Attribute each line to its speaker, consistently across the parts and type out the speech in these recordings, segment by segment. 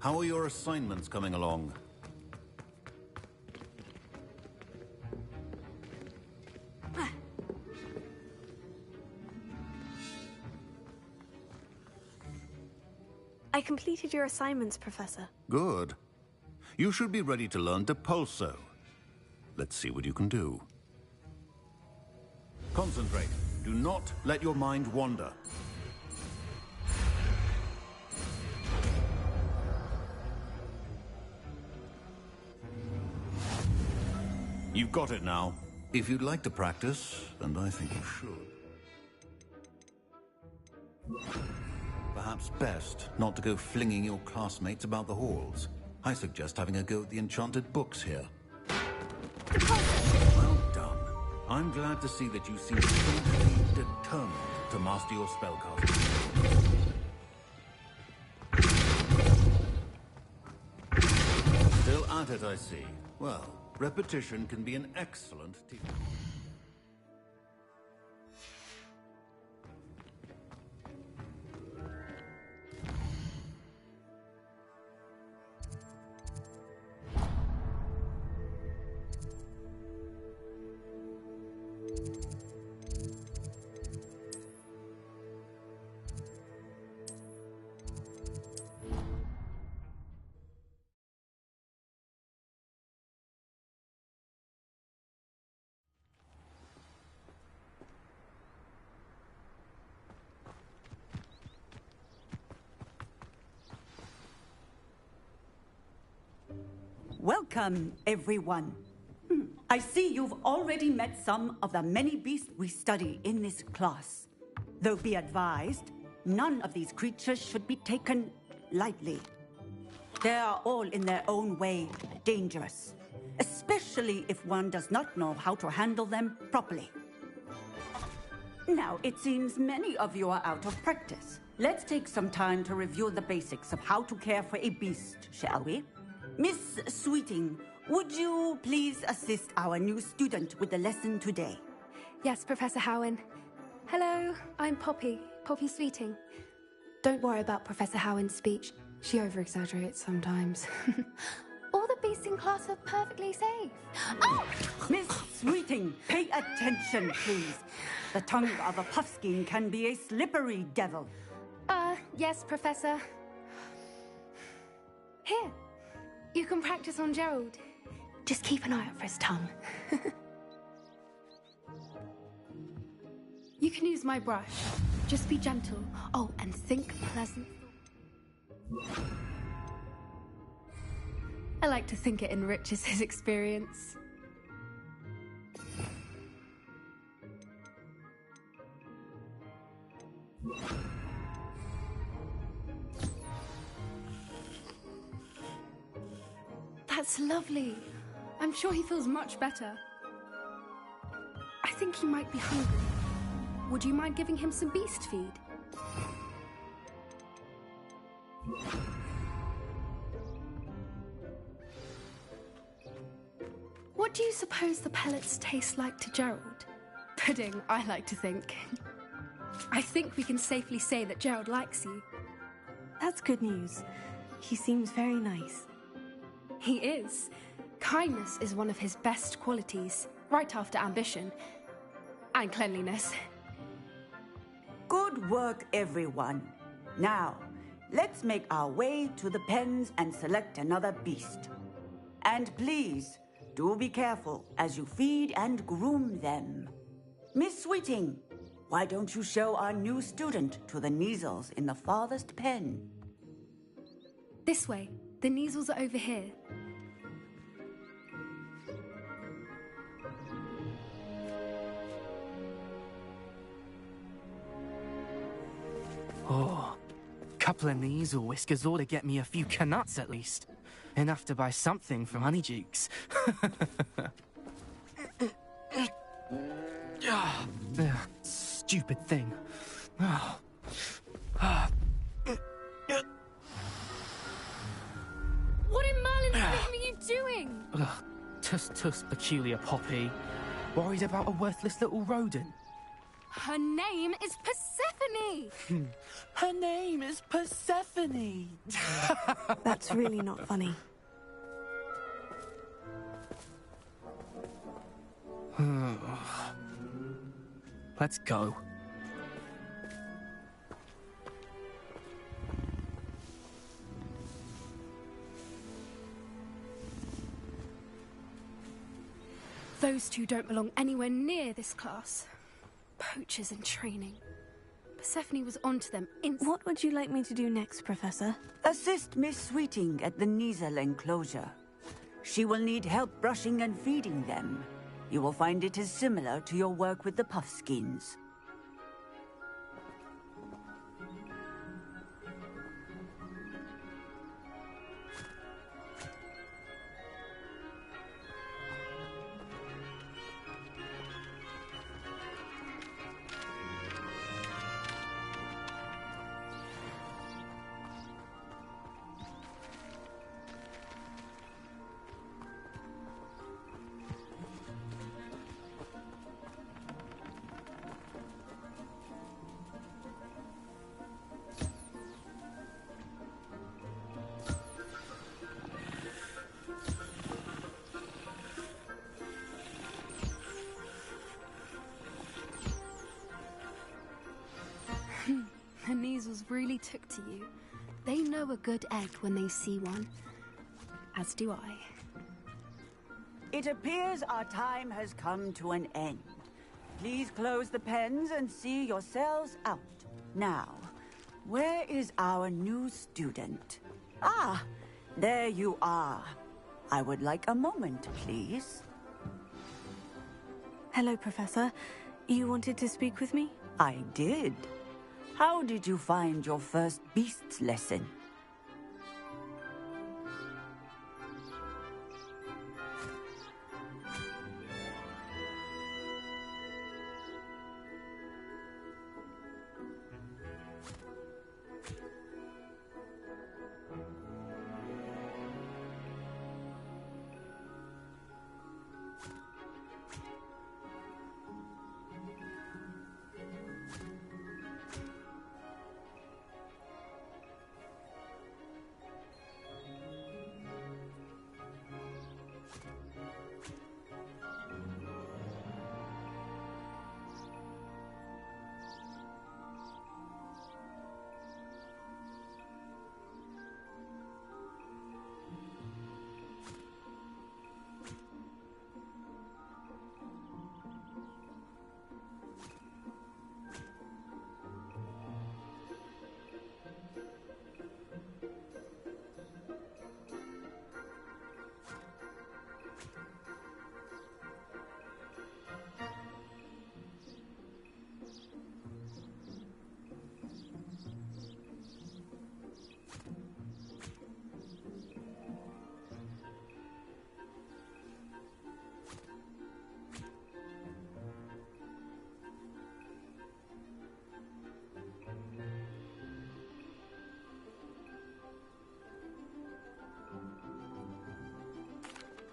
Speaker 1: How are your assignments coming along?
Speaker 2: I completed your assignments, Professor.
Speaker 1: Good. You should be ready to learn Depulso. Let's see what you can do. Concentrate. Do not let your mind wander. You've got it now. If you'd like to practice, and I think you should. Perhaps best not to go flinging your classmates about the halls. I suggest having a go at the enchanted books here. Well done. I'm glad to see that you seem totally determined to master your spellcasting. Still at it, I see. Well, repetition can be an excellent teacher.
Speaker 3: Welcome, everyone. I see you've already met some of the many beasts we study in this class. Though be advised, none of these creatures should be taken lightly. They are all in their own way dangerous, especially if one does not know how to handle them properly. Now, it seems many of you are out of practice. Let's take some time to review the basics of how to care for a beast, shall we? Miss Sweeting, would you please assist our new student with the lesson today?
Speaker 2: Yes, Professor Howin. Hello, I'm Poppy Sweeting. Don't worry about Professor Howin's speech. She over-exaggerates sometimes. All the beasts in class are perfectly safe. Oh!
Speaker 3: Miss Sweeting, pay attention, please. The tongue of a puffskein can be a slippery devil.
Speaker 2: Yes, Professor. Here. You can practice on Gerald. Just keep an eye out for his tongue. You can use my brush. Just be gentle. Oh, and think pleasant. I like to think it enriches his experience. That's lovely. I'm sure he feels much better. I think he might be hungry. Would you mind giving him some beast feed? What do you suppose the pellets taste like to Gerald? Pudding, I like to think. I think we can safely say that Gerald likes you.
Speaker 4: That's good news. He seems very nice.
Speaker 2: He is. Kindness is one of his best qualities, right after ambition. And cleanliness.
Speaker 3: Good work, everyone. Now, let's make our way to the pens and select another beast. And please, do be careful as you feed and groom them. Miss Sweeting, why don't you show our new student to the Kneazles in the farthest pen?
Speaker 2: This way. The Kneazles are over here.
Speaker 5: Oh, couple of Kneazle whiskers ought to get me a few canuts at least. Enough to buy something from Honeydukes. Stupid thing.
Speaker 2: What in Merlin's name are you doing?
Speaker 5: Tuss, peculiar Poppy. Worried about a worthless little rodent?
Speaker 2: Her name is Persephone!
Speaker 5: Her name is Persephone!
Speaker 4: That's really not funny.
Speaker 5: Let's go.
Speaker 2: Those two don't belong anywhere near this class. Poachers in training. Persephone was onto them
Speaker 4: What would you like me to do next, Professor?
Speaker 3: Assist Miss Sweeting at the Nizel enclosure. She will need help brushing and feeding them. You will find it is similar to your work with the Puffskins.
Speaker 2: Her Niezels really took to you. They know a good egg when they see one. As do I.
Speaker 3: It appears our time has come to an end. Please close the pens and see yourselves out. Now, where is our new student? Ah, there you are. I would like a moment, please.
Speaker 4: Hello, Professor. You wanted to speak with me?
Speaker 3: I did. How did you find your first beasts lesson?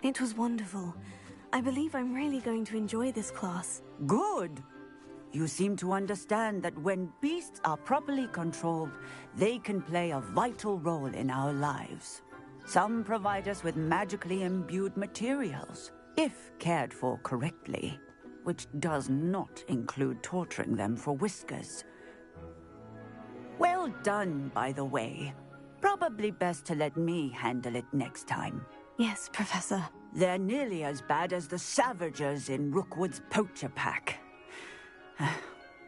Speaker 4: It was wonderful. I believe I'm really going to enjoy this class.
Speaker 3: Good. You seem to understand that when beasts are properly controlled, they can play a vital role in our lives. Some provide us with magically imbued materials, if cared for correctly, which does not include torturing them for whiskers. Well done, by the way. Probably best to let me handle it next time.
Speaker 4: Yes, Professor.
Speaker 3: They're nearly as bad as the Savagers in Rookwood's poacher pack.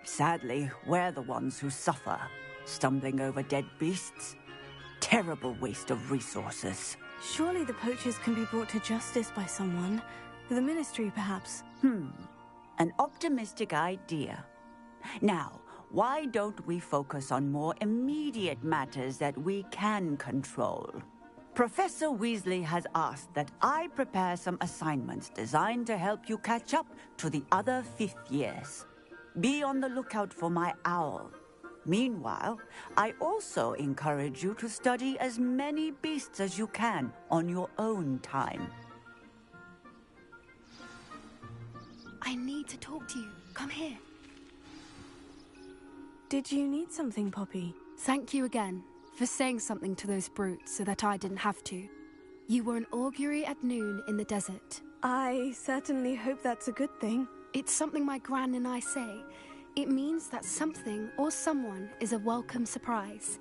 Speaker 3: Sadly, we're the ones who suffer, stumbling over dead beasts. Terrible waste of resources.
Speaker 4: Surely the poachers can be brought to justice by someone. The Ministry, perhaps.
Speaker 3: An optimistic idea. Now, why don't we focus on more immediate matters that we can control? Professor Weasley has asked that I prepare some assignments designed to help you catch up to the other fifth years. Be on the lookout for my owl. Meanwhile, I also encourage you to study as many beasts as you can on your own time.
Speaker 2: I need to talk to you. Come here.
Speaker 4: Did you need something, Poppy?
Speaker 2: Thank you again for saying something to those brutes so that I didn't have to. You were an augury at noon in the desert.
Speaker 4: I certainly hope that's a good thing.
Speaker 2: It's something my gran and I say. It means that something or someone is a welcome surprise.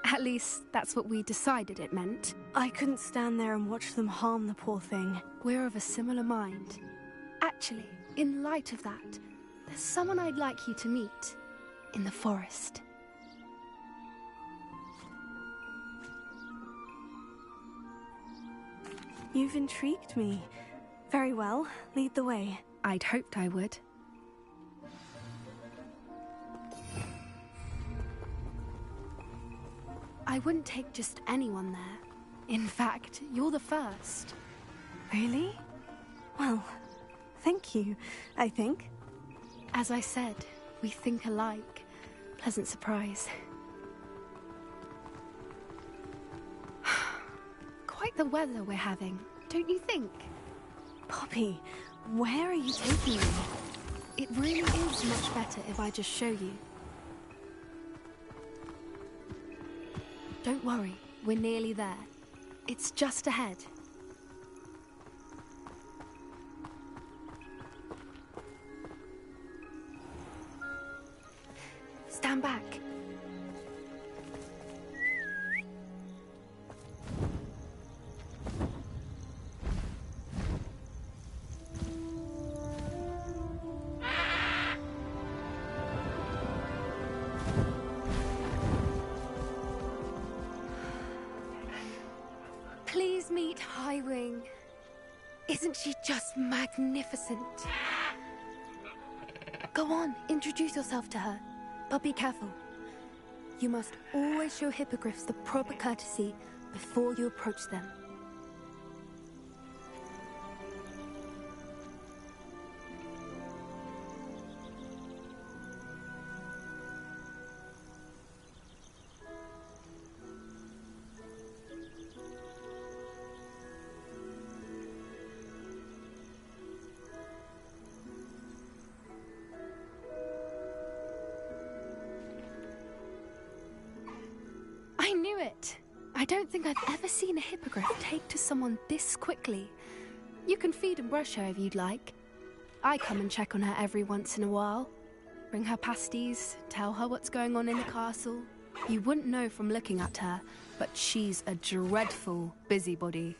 Speaker 2: At least, that's what we decided it meant.
Speaker 4: I couldn't stand there and watch them harm the poor thing.
Speaker 2: We're of a similar mind. Actually, in light of that, there's someone I'd like you to meet in the forest.
Speaker 4: You've intrigued me. Very well, lead the way.
Speaker 2: I'd hoped I would. I wouldn't take just anyone there. In fact, you're the first.
Speaker 4: Really? Well, thank you, I think.
Speaker 2: As I said, we think alike. Pleasant surprise. Quite the weather we're having, don't you think?
Speaker 4: Poppy, where are you taking me?
Speaker 2: It really is much better if I just show you. Don't worry, we're nearly there. It's just ahead. Stand back. Please meet Highwing. Isn't she just magnificent? Go on, introduce yourself to her. But be careful. You must always show hippogriffs the proper courtesy before you approach them. I knew it! I don't think I've ever seen a hippogriff take to someone this quickly. You can feed and brush her if you'd like. I come and check on her every once in a while. Bring her pasties, tell her what's going on in the castle. You wouldn't know from looking at her, but she's a dreadful busybody.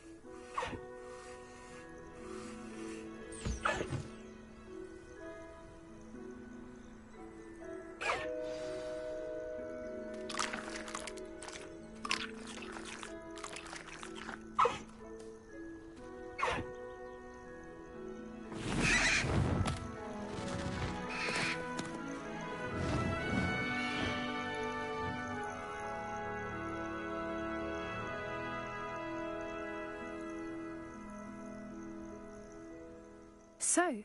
Speaker 2: So,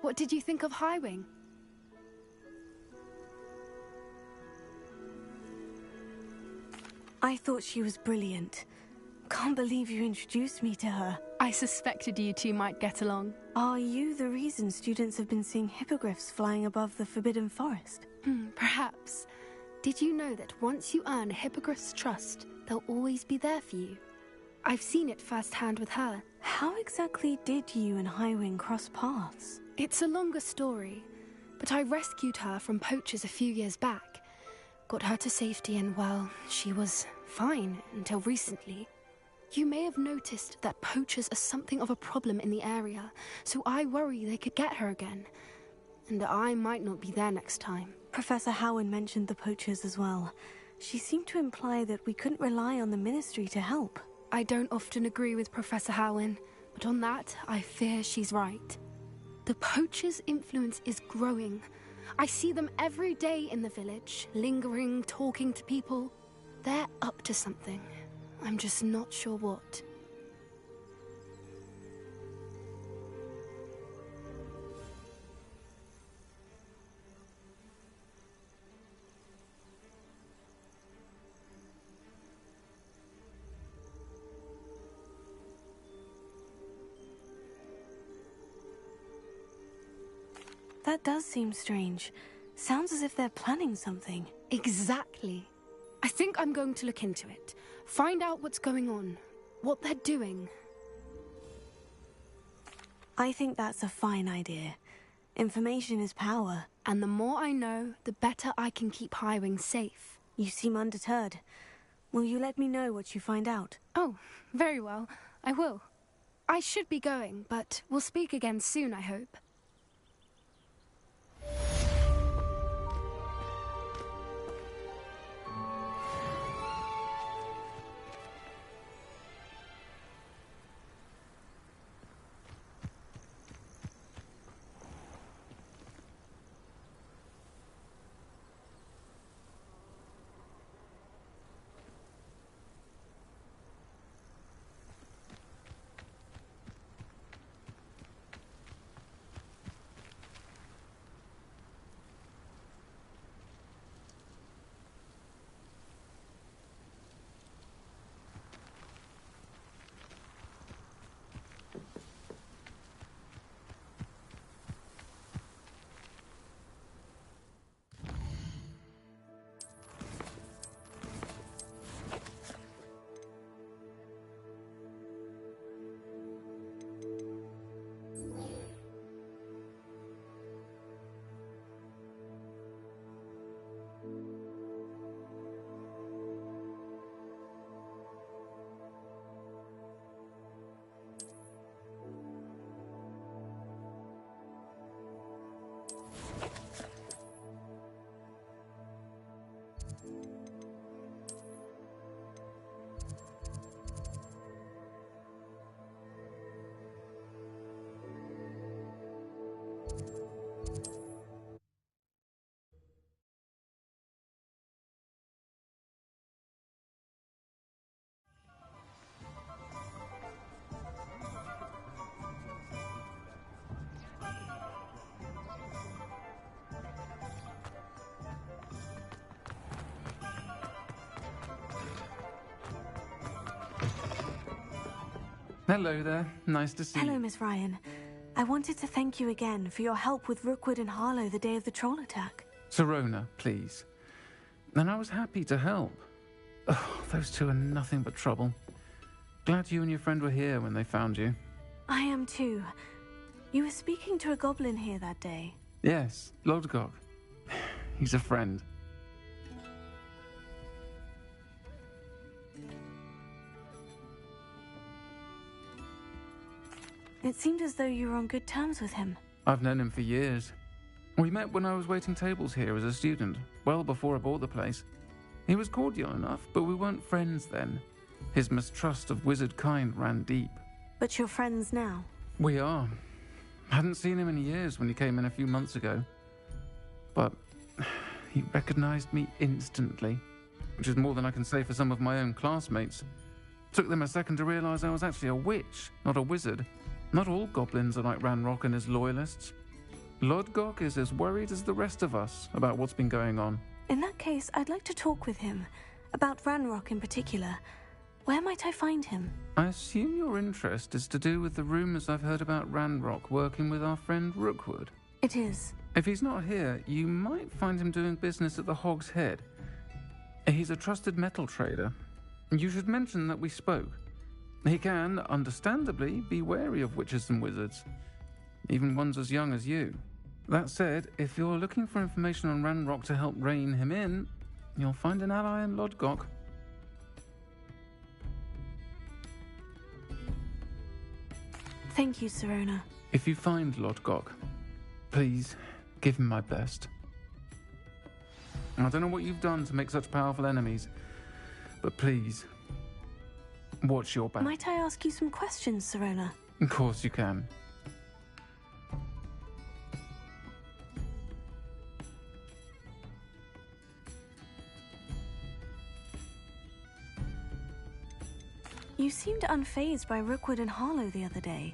Speaker 2: what did you think of Highwing?
Speaker 4: I thought she was brilliant. Can't believe you introduced me to her.
Speaker 2: I suspected you two might get along.
Speaker 4: Are you the reason students have been seeing hippogriffs flying above the Forbidden Forest?
Speaker 2: Perhaps. Did you know that once you earn a hippogriff's trust, they'll always be there for you? I've seen it firsthand with her.
Speaker 4: How exactly did you and Highwing cross paths?
Speaker 2: It's a longer story, but I rescued her from poachers a few years back. Got her to safety and, well, she was fine until recently. You may have noticed that poachers are something of a problem in the area, so I worry they could get her again. And I might not be there next time.
Speaker 4: Professor Howin mentioned the poachers as well. She seemed to imply that we couldn't rely on the Ministry to help.
Speaker 2: I don't often agree with Professor Howin, but on that, I fear she's right. The poachers' influence is growing. I see them every day in the village, lingering, talking to people. They're up to something. I'm just not sure what.
Speaker 4: That does seem strange. Sounds as if they're planning something.
Speaker 2: Exactly. I think I'm going to look into it. Find out what's going on. What they're doing.
Speaker 4: I think that's a fine idea. Information is power.
Speaker 2: And the more I know, the better I can keep Highwing safe.
Speaker 4: You seem undeterred. Will you let me know what you find out?
Speaker 2: Oh, very well. I will. I should be going, but we'll speak again soon, I hope.
Speaker 6: Hello there. Nice to see you.
Speaker 4: Hello, Miss Ryan. I wanted to thank you again for your help with Rookwood and Harlow the day of the troll attack.
Speaker 6: Sirona, please. And I was happy to help. Oh, those two are nothing but trouble. Glad you and your friend were here when they found you.
Speaker 4: I am too. You were speaking to a goblin here that day.
Speaker 6: Yes, Lodgok. He's a friend.
Speaker 4: It seemed as though you were on good terms with him.
Speaker 6: I've known him for years. We met when I was waiting tables here as a student, well before I bought the place. He was cordial enough, but we weren't friends then. His mistrust of wizard kind ran deep.
Speaker 4: But you're friends now?
Speaker 6: We are. Hadn't seen him in years when he came in a few months ago. But he recognized me instantly, which is more than I can say for some of my own classmates. Took them a second to realize I was actually a witch, not a wizard. Not all goblins are like Ranrock and his loyalists. Lodgok is as worried as the rest of us about what's been going on.
Speaker 4: In that case, I'd like to talk with him. About Ranrock in particular. Where might I find him?
Speaker 6: I assume your interest is to do with the rumors I've heard about Ranrock working with our friend Rookwood.
Speaker 4: It is.
Speaker 6: If he's not here, you might find him doing business at the Hog's Head. He's a trusted metal trader. You should mention that we spoke. He can, understandably, be wary of witches and wizards, even ones as young as you. That said, if you're looking for information on Ranrock to help rein him in, you'll find an ally in Lodgok.
Speaker 4: Thank you, Sirona.
Speaker 6: If you find Lodgok, please give him my best. I don't know what you've done to make such powerful enemies, but please, watch your back.
Speaker 4: Might I ask you some questions, Sirona?
Speaker 6: Of course you can.
Speaker 4: You seemed unfazed by Rookwood and Harlow the other day.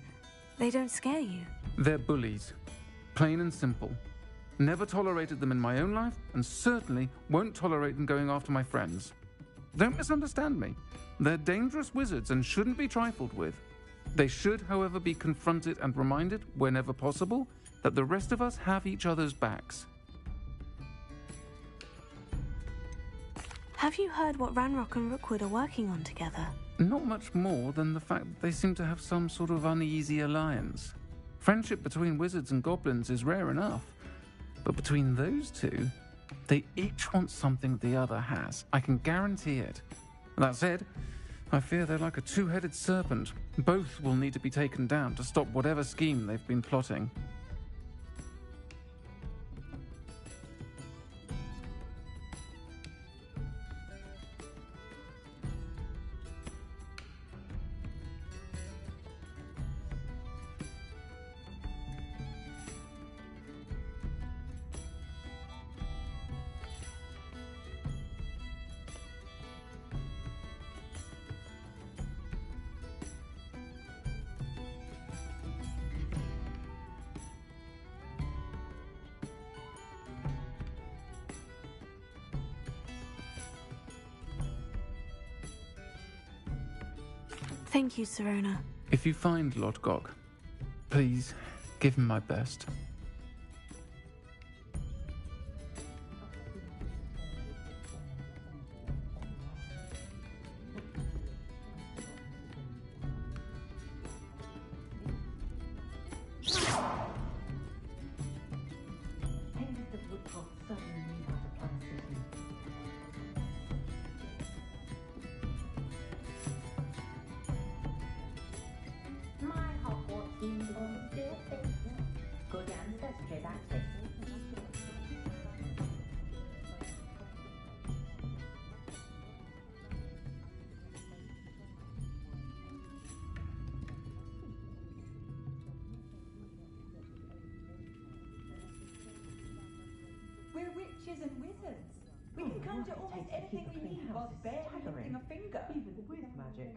Speaker 4: They don't scare you.
Speaker 6: They're bullies. Plain and simple. Never tolerated them in my own life, and certainly won't tolerate them going after my friends. Don't misunderstand me. They're dangerous wizards and shouldn't be trifled with. They should, however, be confronted and reminded, whenever possible, that the rest of us have each other's backs.
Speaker 4: Have you heard what Ranrock and Rookwood are working on together?
Speaker 6: Not much more than the fact that they seem to have some sort of uneasy alliance. Friendship between wizards and goblins is rare enough. But between those two, they each want something the other has. I can guarantee it. That said, I fear they're like a two-headed serpent. Both will need to be taken down to stop whatever scheme they've been plotting.
Speaker 4: Thank you, Sirona.
Speaker 6: If you find Lodgok, please give him my best.
Speaker 7: We're witches and wizards. We can conjure almost anything we need whilst barely lifting a finger. Even with magic.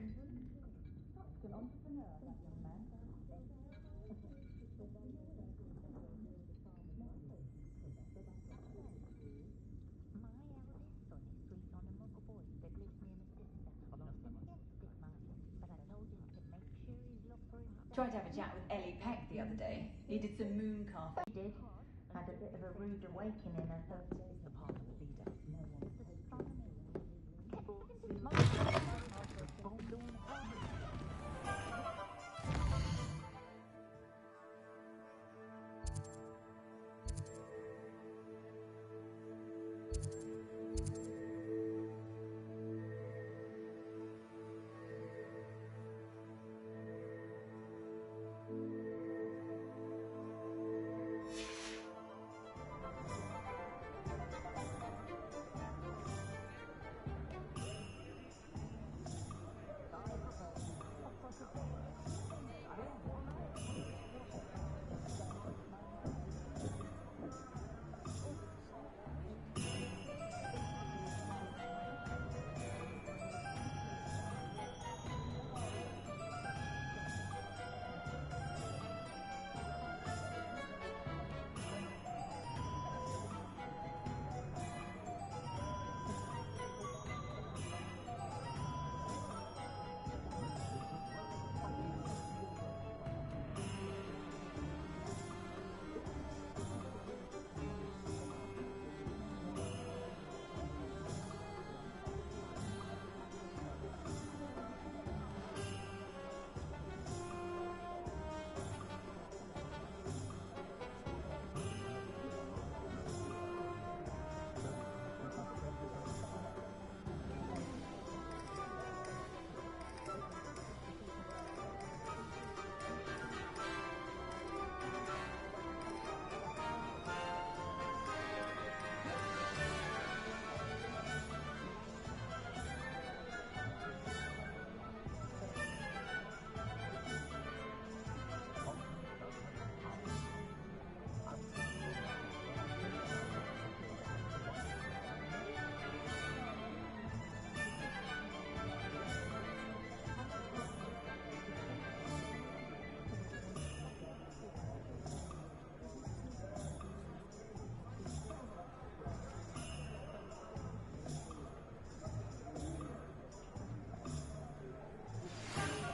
Speaker 7: Tried to have a chat with Ellie Peck the other day. He did some moon carving.
Speaker 8: He did. Had a bit of a rude awakening at her. The part of the leader.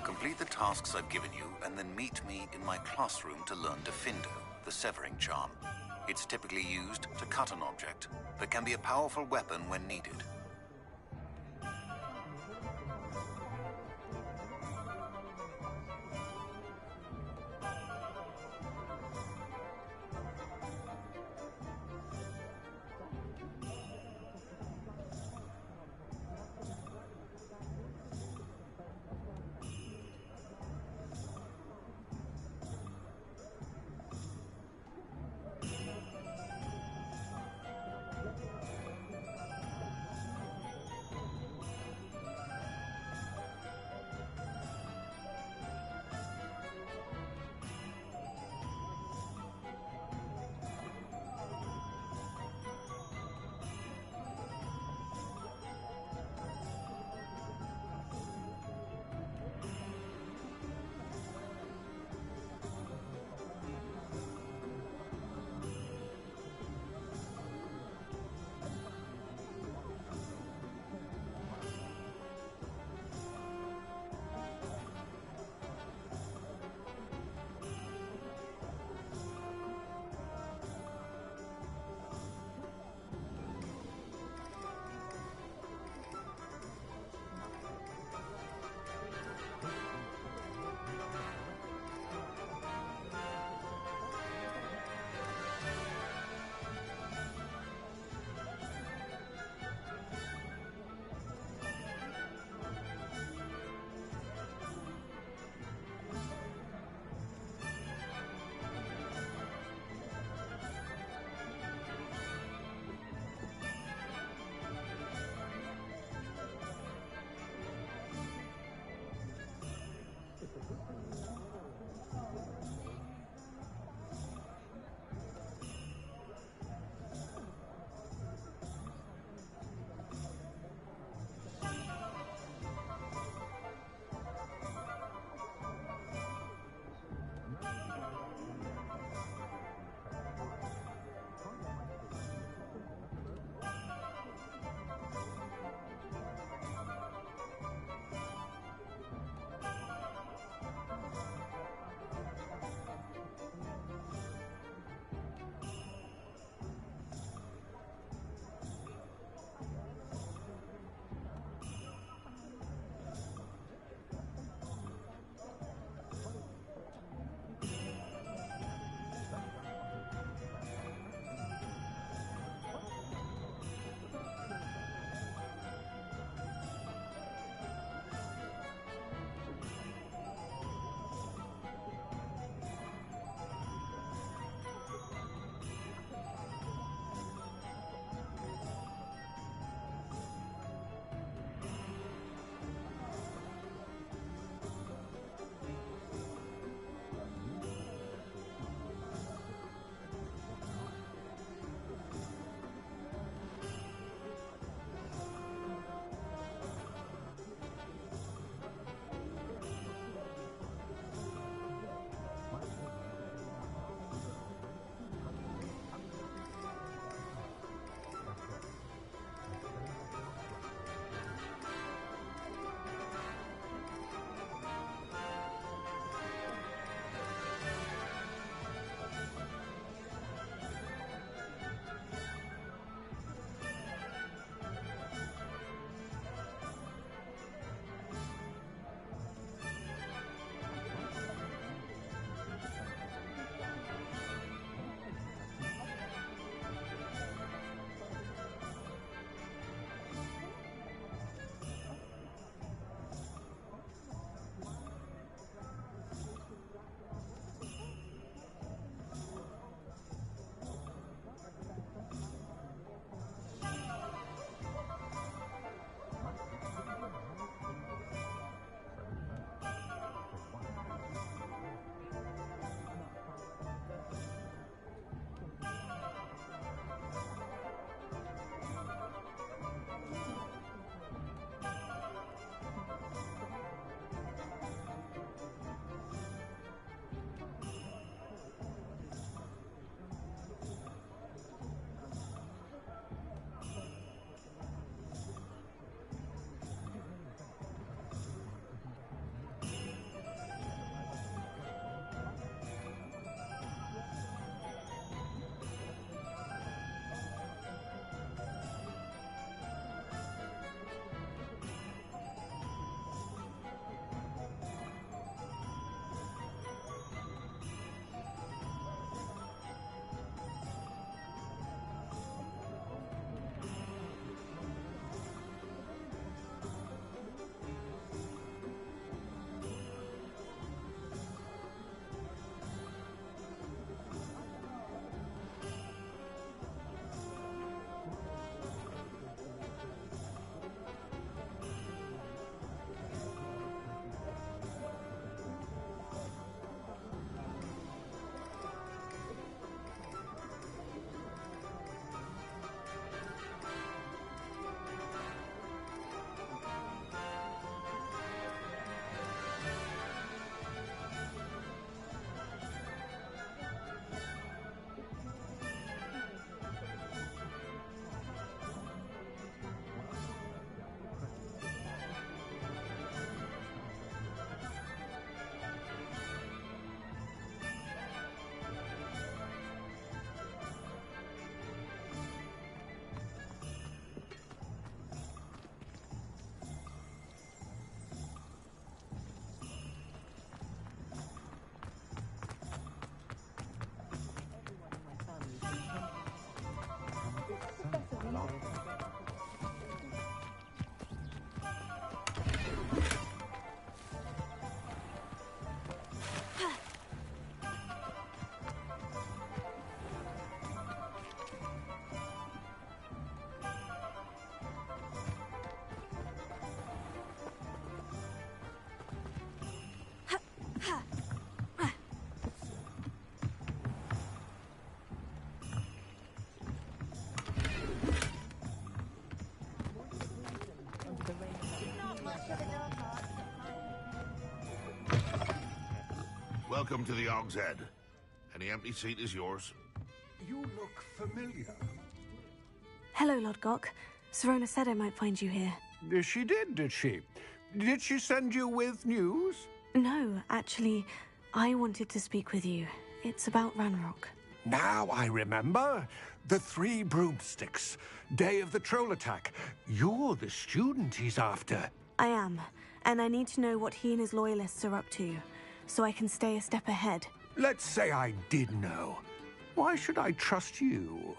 Speaker 1: Complete the tasks I've given you, and then meet me in my classroom to learn Defindo, the severing charm. It's typically used to cut an object, but can be a powerful weapon when needed.
Speaker 9: Welcome to the Og's Head. Any empty seat is yours.
Speaker 10: You look familiar.
Speaker 4: Hello, Lodgok. Sirona said I might find you here.
Speaker 10: She did she? Did she send you with news?
Speaker 4: No, actually, I wanted to speak with you. It's about Ranrock.
Speaker 10: Now I remember. The 3 broomsticks. Day of the troll attack. You're the student he's after.
Speaker 4: I am, and I need to know what he and his loyalists are up to, so I can stay a step ahead.
Speaker 10: Let's say I did know. Why should I trust you?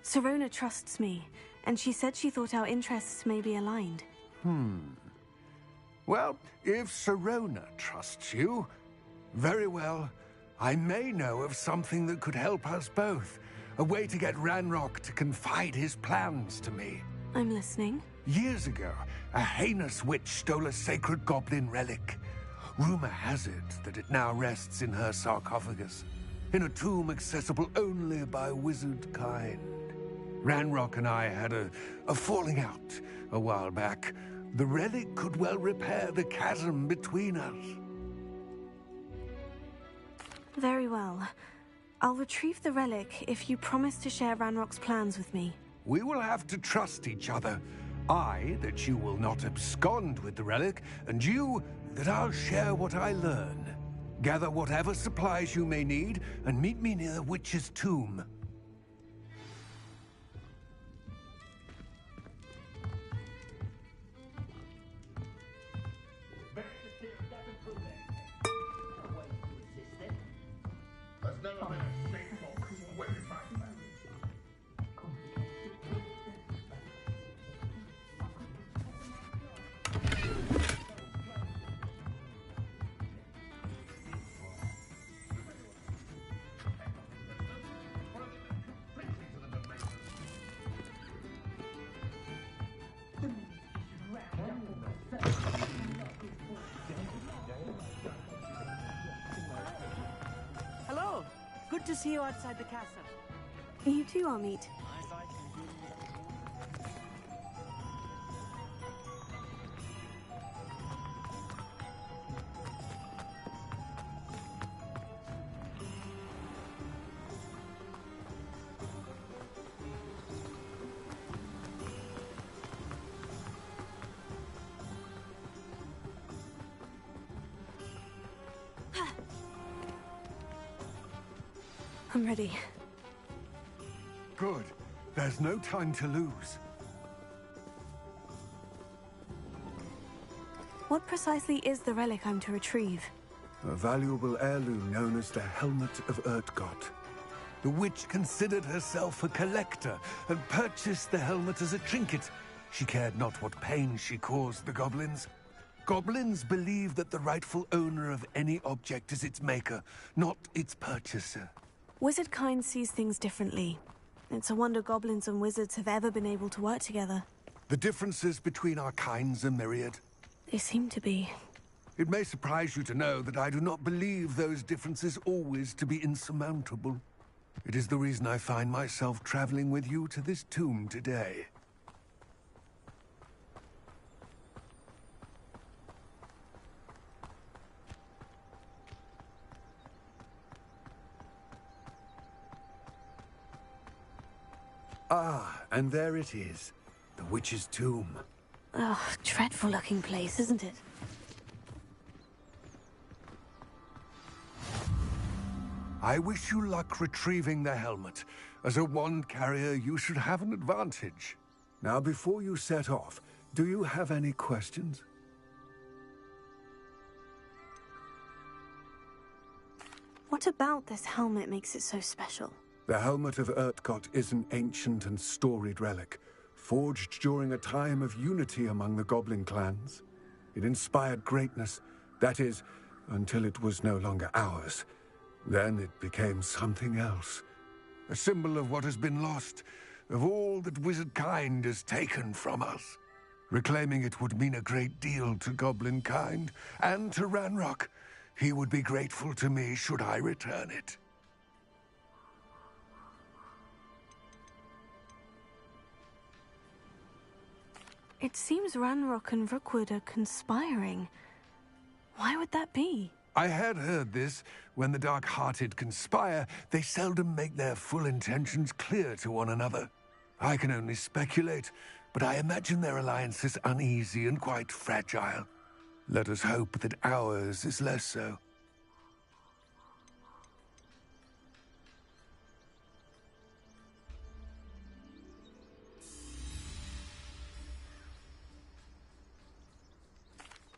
Speaker 4: Sirona trusts me, and she said she thought our interests may be aligned.
Speaker 10: Well, if Sirona trusts you, very well. I may know of something that could help us both. A way to get Ranrock to confide his plans to me.
Speaker 4: I'm listening.
Speaker 10: Years ago, a heinous witch stole a sacred goblin relic. Rumor has it that it now rests in her sarcophagus, in a tomb accessible only by wizard kind. Ranrock and I had a falling out a while back. The relic could well repair the chasm between us.
Speaker 4: Very well. I'll retrieve the relic if you promise to share Ranrock's plans with me.
Speaker 10: We will have to trust each other. I, that you will not abscond with the relic, and you, that I'll share what I learn. Gather whatever supplies you may need, and meet me near the witch's tomb.
Speaker 11: Hello! Good to see you outside the castle.
Speaker 4: You too, Amit. I'm ready.
Speaker 10: Good. There's no time to lose.
Speaker 4: What precisely is the relic I'm to retrieve?
Speaker 10: A valuable heirloom known as the Helmet of Urtkot. The witch considered herself a collector and purchased the helmet as a trinket. She cared not what pain she caused the goblins. Goblins believe that the rightful owner of any object is its maker, not its purchaser.
Speaker 4: Wizard kind sees things differently. It's a wonder goblins and wizards have ever been able to work together.
Speaker 10: The differences between our kinds are myriad.
Speaker 4: They seem to be.
Speaker 10: It may surprise you to know that I do not believe those differences always to be insurmountable. It is the reason I find myself traveling with you to this tomb today. Ah, and there it is. The witch's tomb.
Speaker 4: Oh, dreadful looking place, isn't it?
Speaker 10: I wish you luck retrieving the helmet. As a wand carrier, you should have an advantage. Now, before you set off, do you have any questions?
Speaker 4: What about this helmet makes it so special?
Speaker 10: The Helmet of Urtkot is an ancient and storied relic, forged during a time of unity among the goblin clans. It inspired greatness, that is, until it was no longer ours. Then it became something else. A symbol of what has been lost, of all that wizard kind has taken from us. Reclaiming it would mean a great deal to goblin kind, and to Ranrock. He would be grateful to me should I return it.
Speaker 4: It seems Ranrock and Rookwood are conspiring. Why would that be?
Speaker 10: I had heard this. When the dark-hearted conspire, they seldom make their full intentions clear to one another. I can only speculate, but I imagine their alliance is uneasy and quite fragile. Let us hope that ours is less so.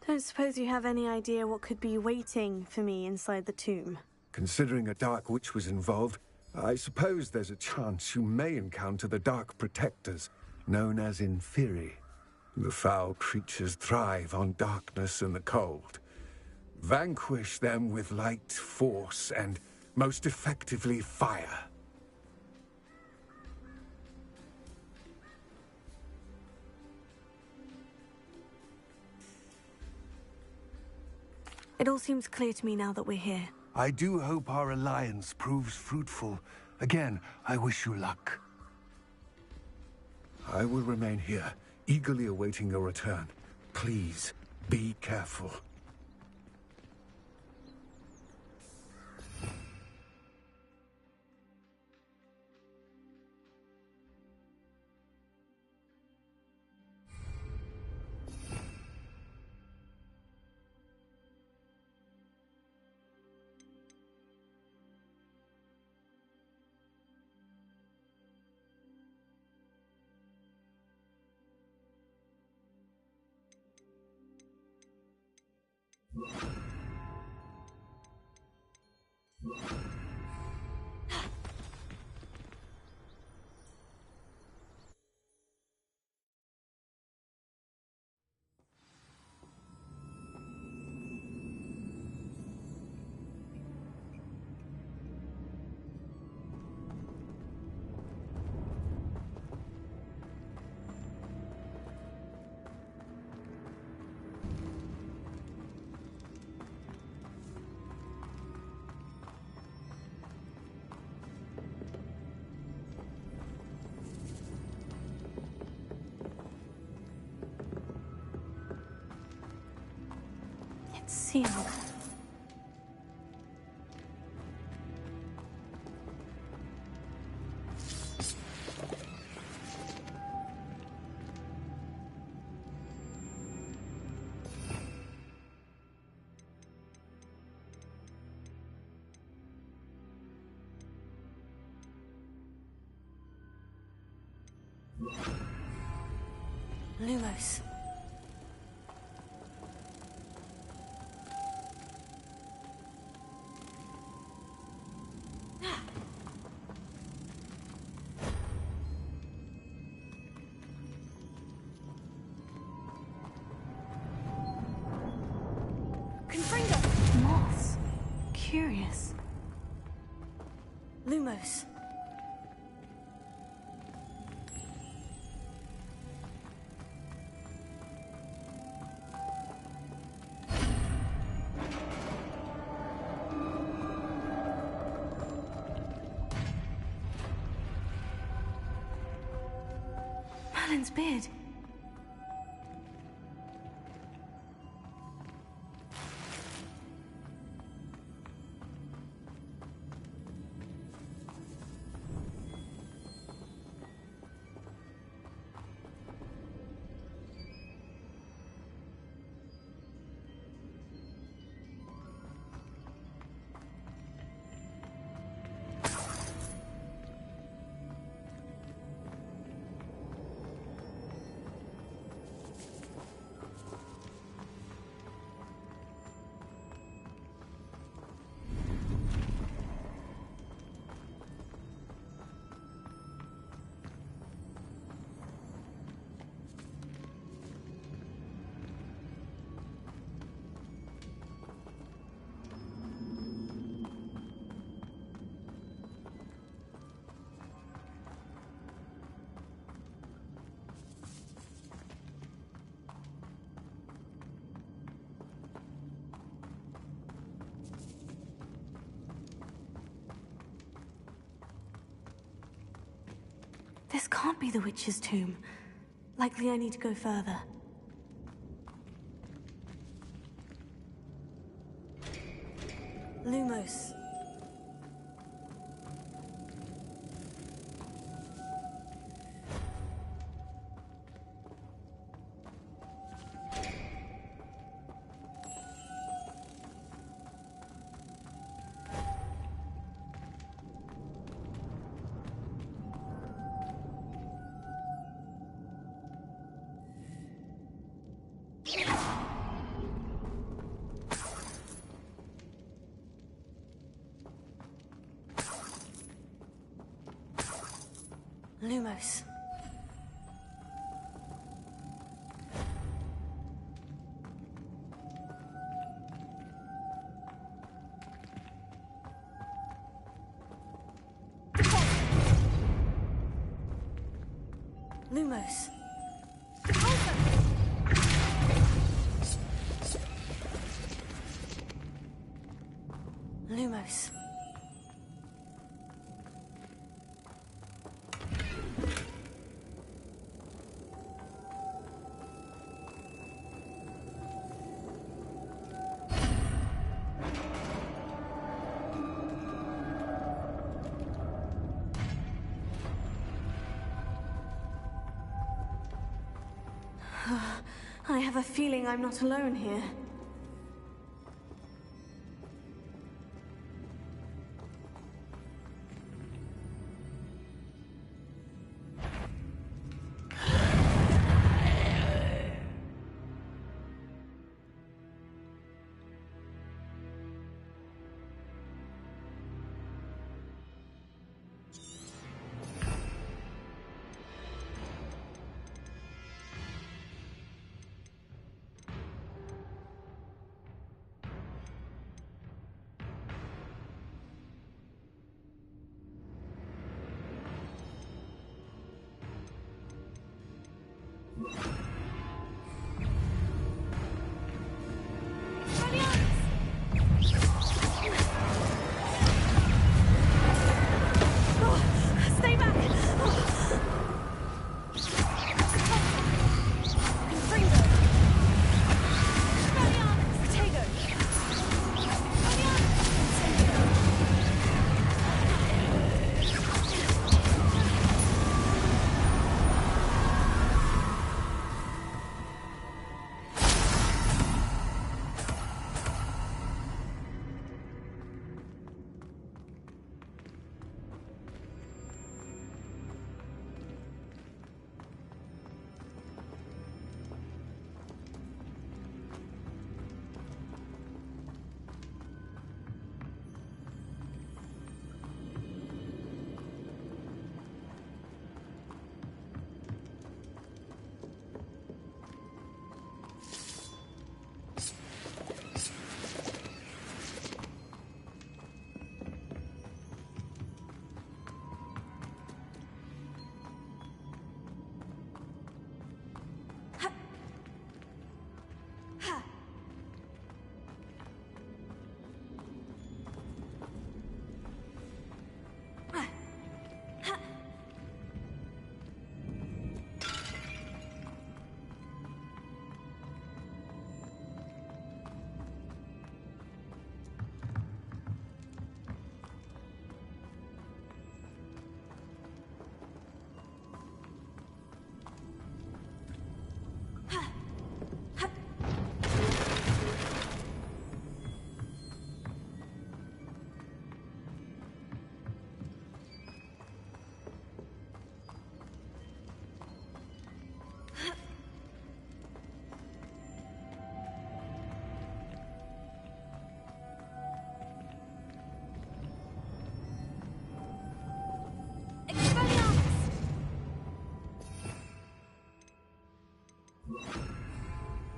Speaker 4: Don't suppose you have any idea what could be waiting for me inside the tomb?
Speaker 10: Considering a Dark Witch was involved, I suppose there's a chance you may encounter the Dark Protectors, known as Inferi. The foul creatures thrive on darkness and the cold. Vanquish them with light, force, and, most effectively, fire.
Speaker 4: It all seems clear to me now that we're here.
Speaker 10: I do hope our alliance proves fruitful. Again, I wish you luck. I will remain here, eagerly awaiting your return. Please, be careful.
Speaker 4: It's sealed. Lumos. Confringo! Moths. Curious. Lumos. Merlin's beard. This can't be the witch's tomb. Likely I need to go further. Lumos. Lumos. Lumos. Lumos. I have a feeling I'm not alone here.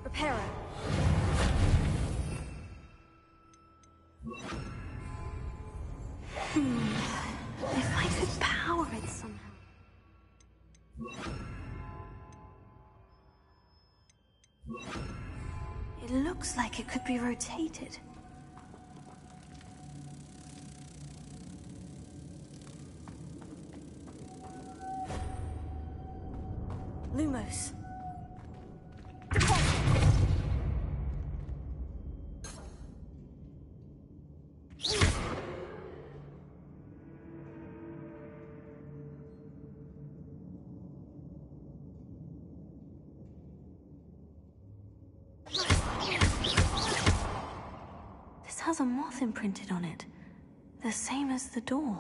Speaker 2: Reparo.
Speaker 4: If I could power it somehow. It looks like it could be rotated. Lumos. This has a moth imprinted on it. The same as the door.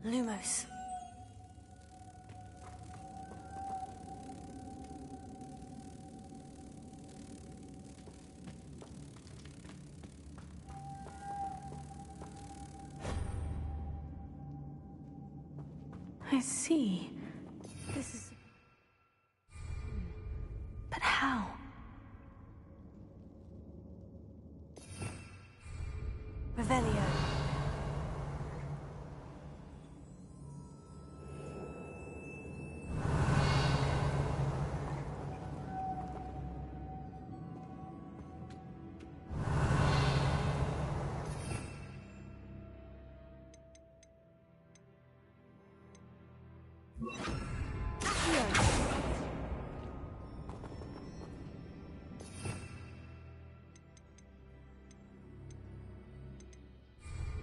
Speaker 4: Lumos. I see. This is... But how? Revelio.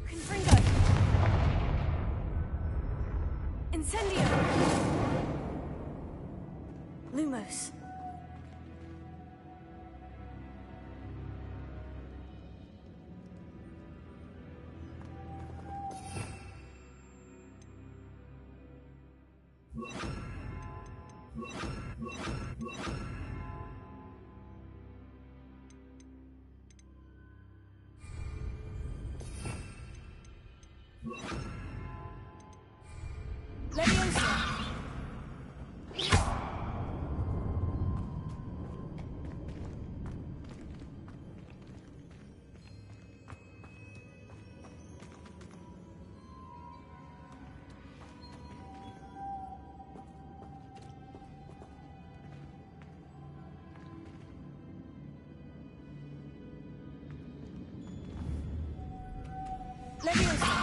Speaker 4: Confringo! Incendio! Lumos. Leviosa!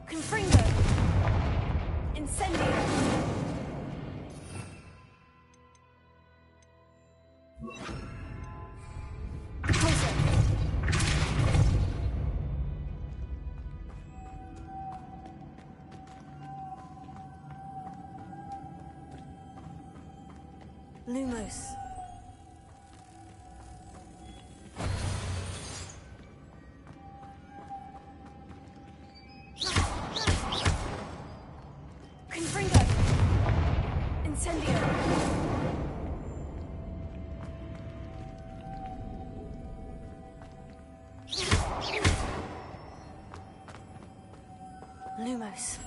Speaker 4: Confringo! Incendio! Closer! Lumos. Confringo! Incendio! Lumos.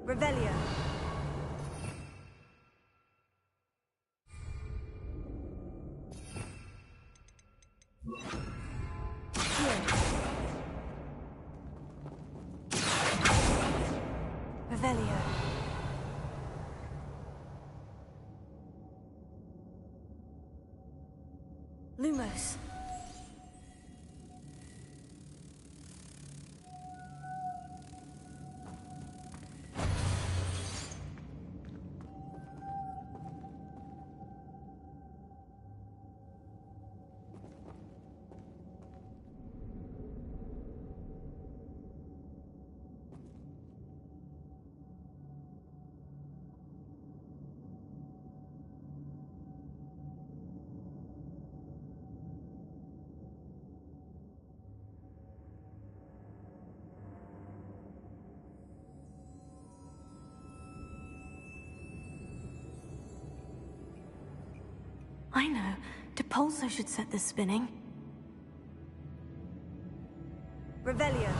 Speaker 4: Revelio. Revelio. Lumos. I know. Depulso should set this spinning.
Speaker 12: Revelio.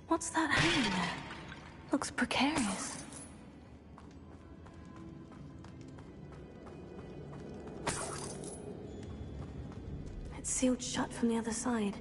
Speaker 4: What's that hanging there? Looks precarious. It's sealed shut from the other side.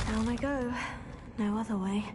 Speaker 4: Down I go. No other way.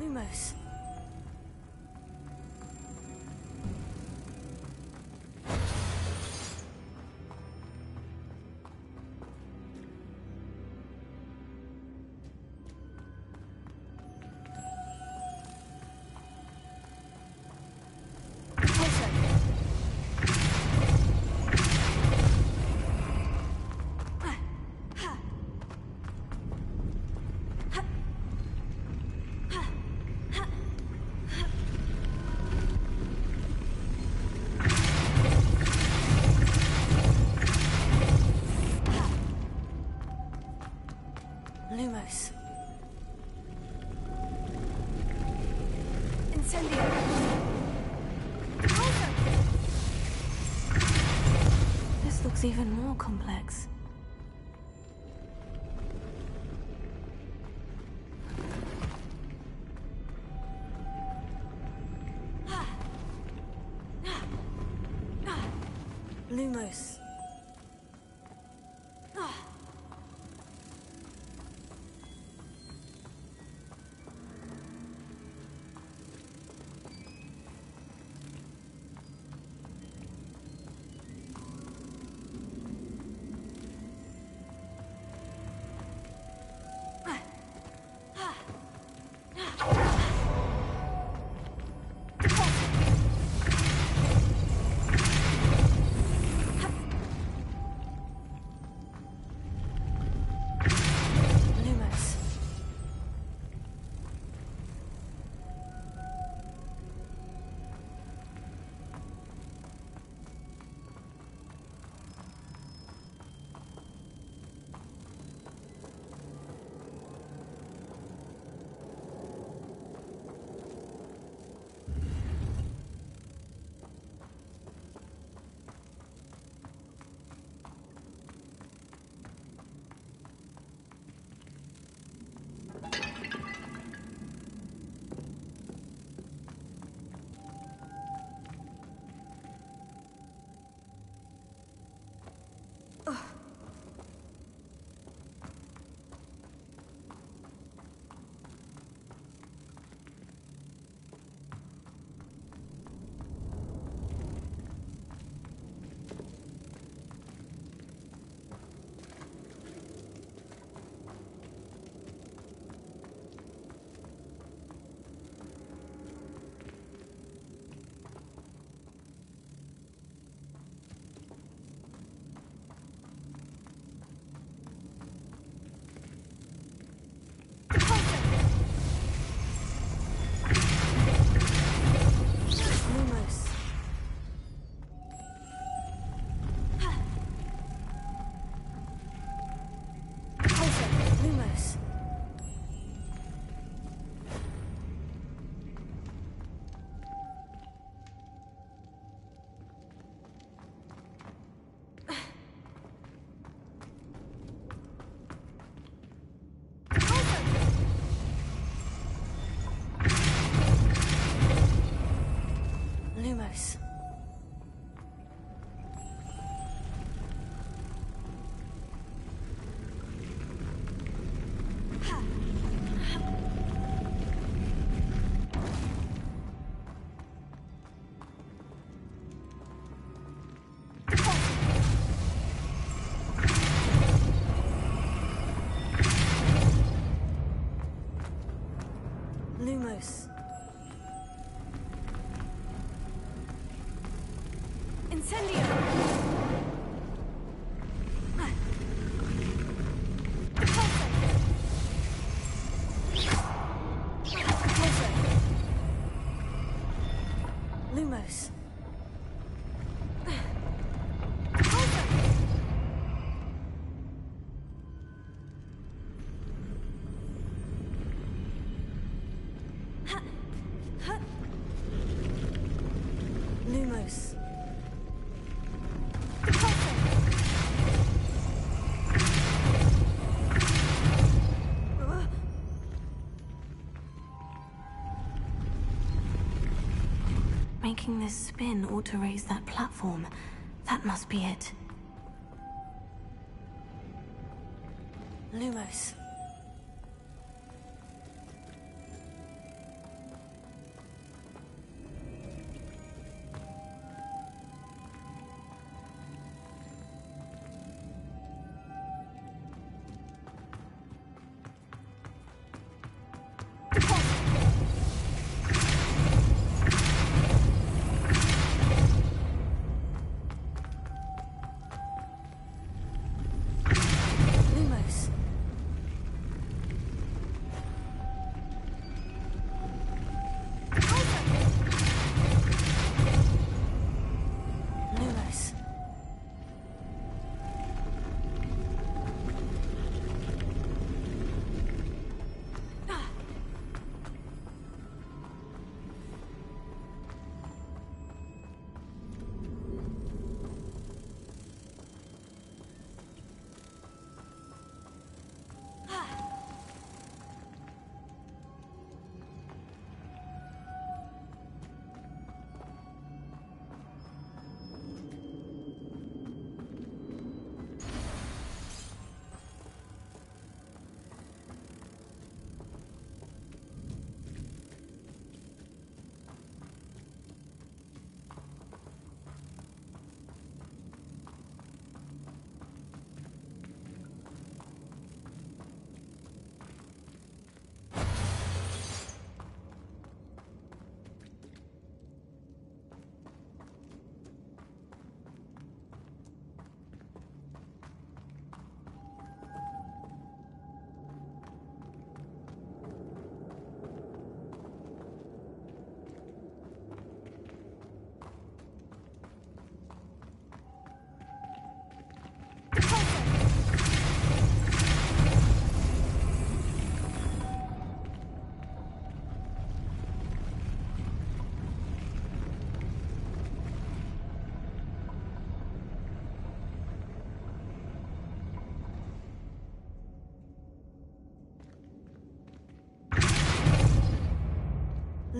Speaker 4: Lumos. Lumos. Incendio. This looks even more complex. Lumos. Lumos. Lumos. Incendio! Lumos. Lumos. Making this spin ought to raise that platform. That must be it. Lumos.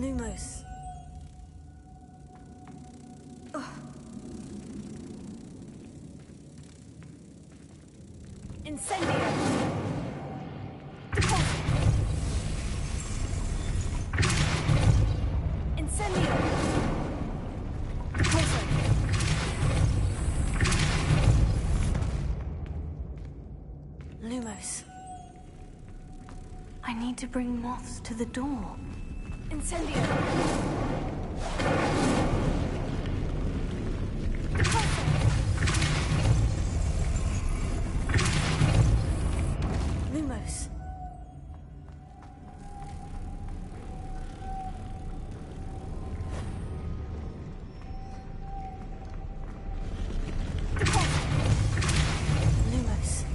Speaker 4: Lumos. Incendio! Incendio! Lumos. I need to bring moths to the door. Incendio! Lumos. Lumos.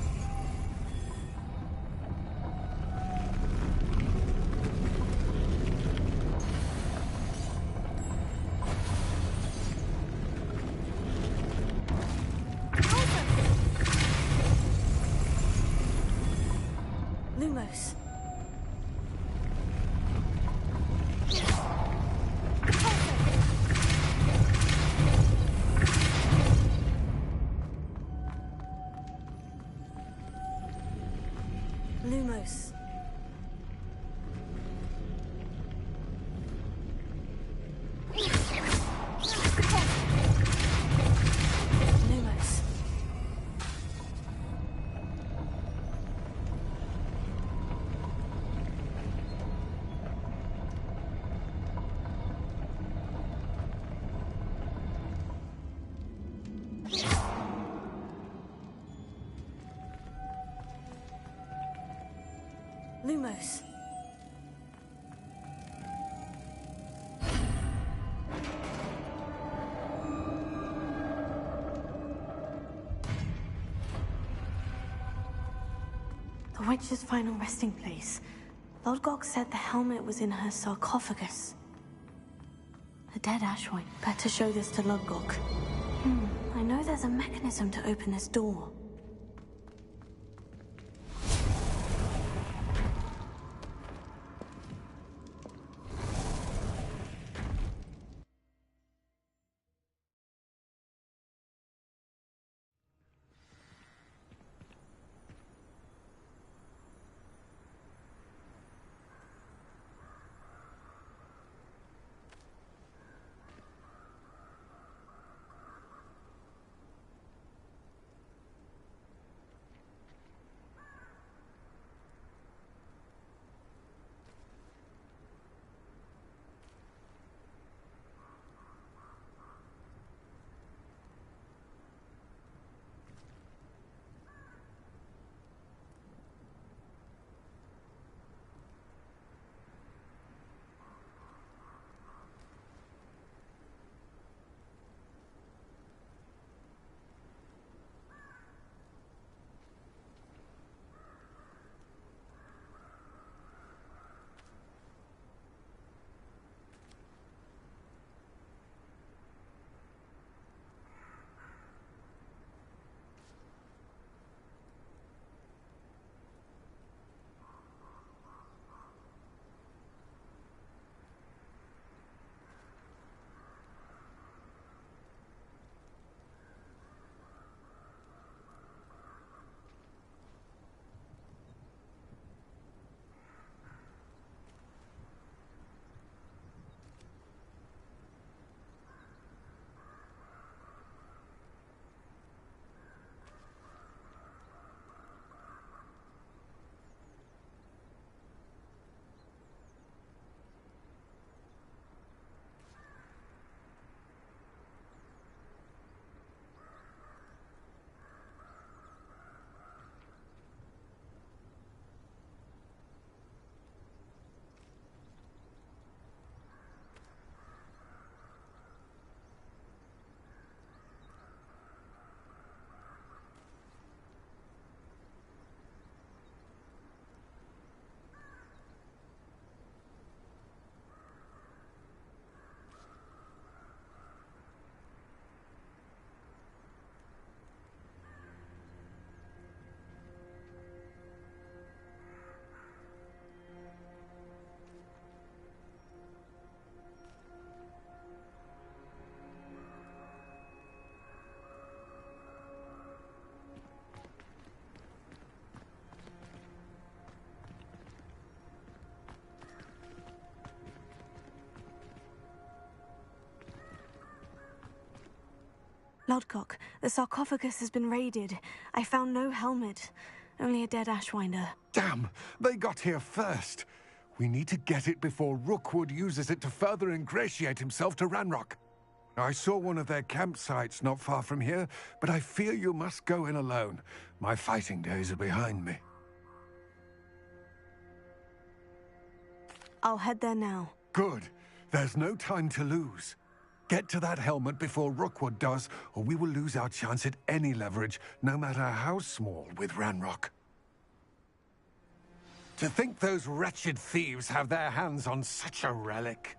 Speaker 4: Lumos. Lumos. Lumos. Lumos. The witch's final resting place. Lodgok said the helmet was in her sarcophagus. A dead Ashway. Better show this to Lodgok. I know there's a mechanism to open this door. Lodgok, the sarcophagus has been raided. I found no helmet, only a dead Ashwinder.
Speaker 10: Damn! They got here first. We need to get it before Rookwood uses it to further ingratiate himself to Ranrock. I saw one of their campsites not far from here, but I fear you must go in alone. My fighting days are behind me.
Speaker 4: I'll head there now.
Speaker 10: Good. There's no time to lose. Get to that helmet before Rookwood does, or we will lose our chance at any leverage, no matter how small, with Ranrock. To think those wretched thieves have their hands on such a relic.